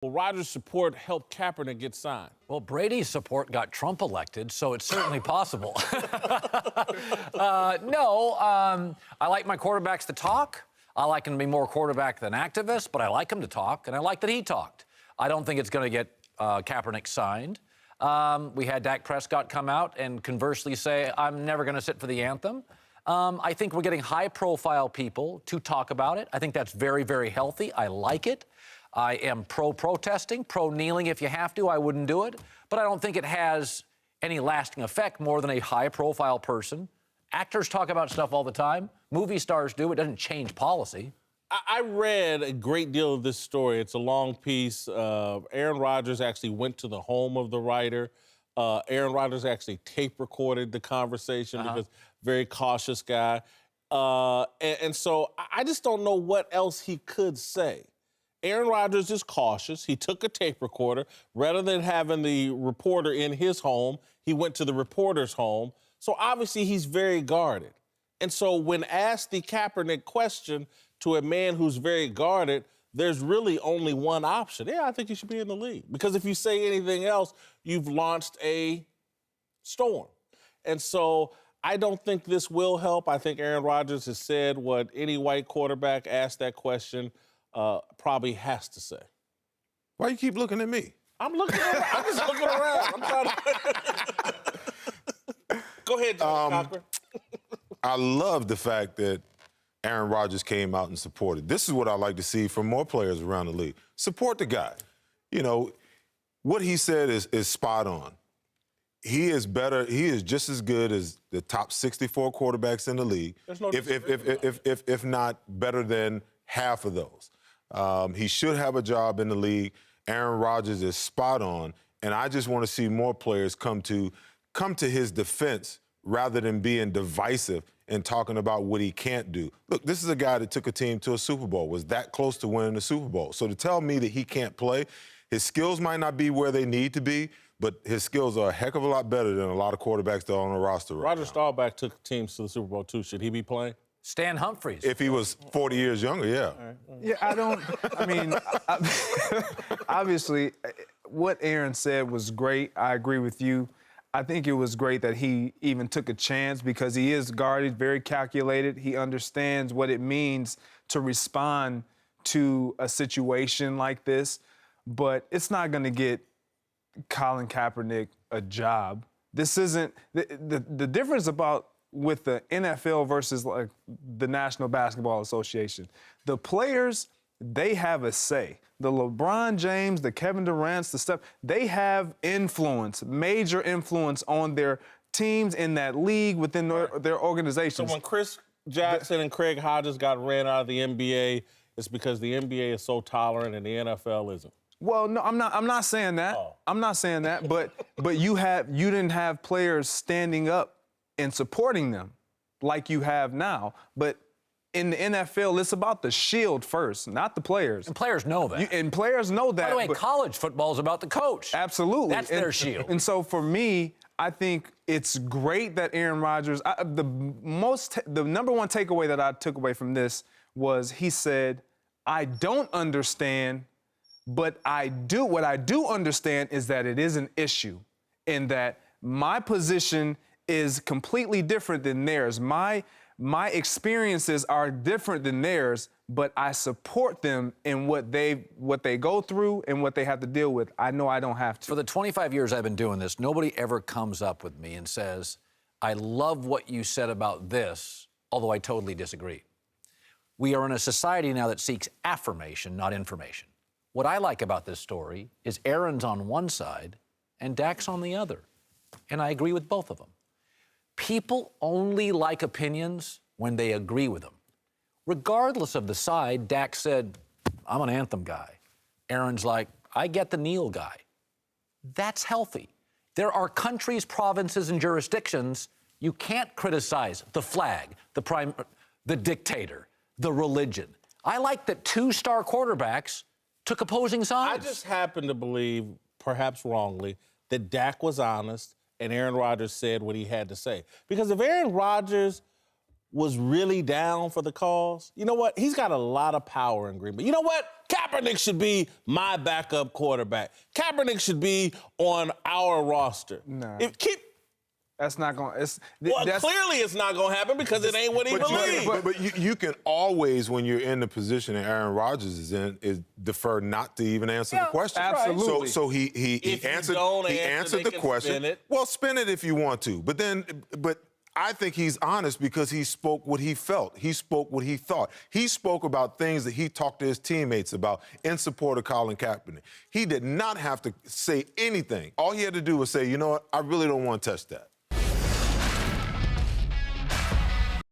Well, Rodgers' support helped Kaepernick get signed. Well, Brady's support got Trump elected, so it's certainly possible. I like my quarterbacks to talk. I like him to be more quarterback than activist, but I like him to talk, and I like that he talked. I don't think it's going to get Kaepernick signed. We had Dak Prescott come out and conversely say, I'm never going to sit for the anthem. I think we're getting high-profile people to talk about it. I think that's very, very healthy. I like it. I am pro-protesting, pro-kneeling if you have to. I wouldn't do it. But I don't think it has any lasting effect more than a high-profile person. Actors talk about stuff all the time. Movie stars do. It doesn't change policy. I read a great deal of this story. It's a long piece. Aaron Rodgers actually went to the home of the writer. Aaron Rodgers actually tape recorded the conversation because very cautious guy. And so I just don't know what else he could say. Aaron Rodgers is cautious. He took a tape recorder. Rather than having the reporter in his home, he went to the reporter's home. So obviously he's very guarded. And so when asked the Kaepernick question to a man who's very guarded, there's really only one option. Yeah, I think he should be in the league. Because if you say anything else, you've launched a storm. And so I don't think this will help. I think Aaron Rodgers has said what any white quarterback asked that question probably has to say. Why you keep looking at me? I'm looking around. I'm just looking around. I'm trying to... Go ahead, Colin Kapernick. I love the fact that Aaron Rodgers came out and supported. This is what I like to see from more players around the league. Support the guy. You know, what he said is spot on. He is better. He is just as good as the top 64 quarterbacks in the league, There's no if not better than half of those. He should have a job in the league. Aaron Rodgers is spot on, and I just want to see more players come to his defense rather than being divisive and talking about what he can't do. Look, this is a guy that took a team to a Super Bowl, was that close to winning the Super Bowl. So to tell me that he can't play, his skills might not be where they need to be, but his skills are a heck of a lot better than a lot of quarterbacks that are on the roster right Roger now. Staubach took teams to the Super Bowl, too. Should he be playing? Stan Humphries. If he was 40 years younger, yeah. Yeah, obviously, what Aaron said was great. I agree with you. I think it was great that he even took a chance because he is guarded, very calculated. He understands what it means to respond to a situation like this. But it's not going to get Colin Kaepernick a job. This isn't the difference about with the NFL versus like the National Basketball Association. The players, they have a say. The LeBron James, the Kevin Durant's, the stuff, they have influence, major influence on their teams in that league, within their organizations. So when Chris Jackson and Craig Hodges got ran out of the NBA, it's because the NBA is so tolerant and the NFL isn't. Well, no, I'm not saying that. Oh. I'm not saying that. But you didn't have players standing up and supporting them like you have now. But in the NFL, it's about the shield first, not the players. And players know that. And players know that. By the way, college football is about the coach. Absolutely. That's their shield. And so for me, I think it's great that Aaron Rodgers, the number one takeaway that I took away from this was he said, I don't understand, but what I do understand is that it is an issue and that my position is completely different than theirs. My experiences are different than theirs, but I support them in what they go through and what they have to deal with. I know I don't have to. For the 25 years I've been doing this, nobody ever comes up with me and says, I love what you said about this, although I totally disagree. We are in a society now that seeks affirmation, not information. What I like about this story is Aaron's on one side and Dak's on the other. And I agree with both of them. People only like opinions when they agree with them. Regardless of the side, Dak said, I'm an anthem guy. Aaron's like, I get the kneel guy. That's healthy. There are countries, provinces, and jurisdictions you can't criticize the flag, the dictator, the religion. I like that two-star quarterbacks took opposing sides. I just happen to believe, perhaps wrongly, that Dak was honest and Aaron Rodgers said what he had to say. Because if Aaron Rodgers was really down for the cause, you know what? He's got a lot of power in Green Bay. You know what? Kaepernick should be my backup quarterback. Kaepernick should be on our roster. Nah. That's not going to... Clearly it's not going to happen because it ain't what he believes. But you can always, when you're in the position that Aaron Rodgers is in, defer not to even answer the question. Absolutely. So he answered the question. Well, spin it if you want to. But I think he's honest because he spoke what he felt. He spoke what he thought. He spoke about things that he talked to his teammates about in support of Colin Kaepernick. He did not have to say anything. All he had to do was say, you know what, I really don't want to touch that.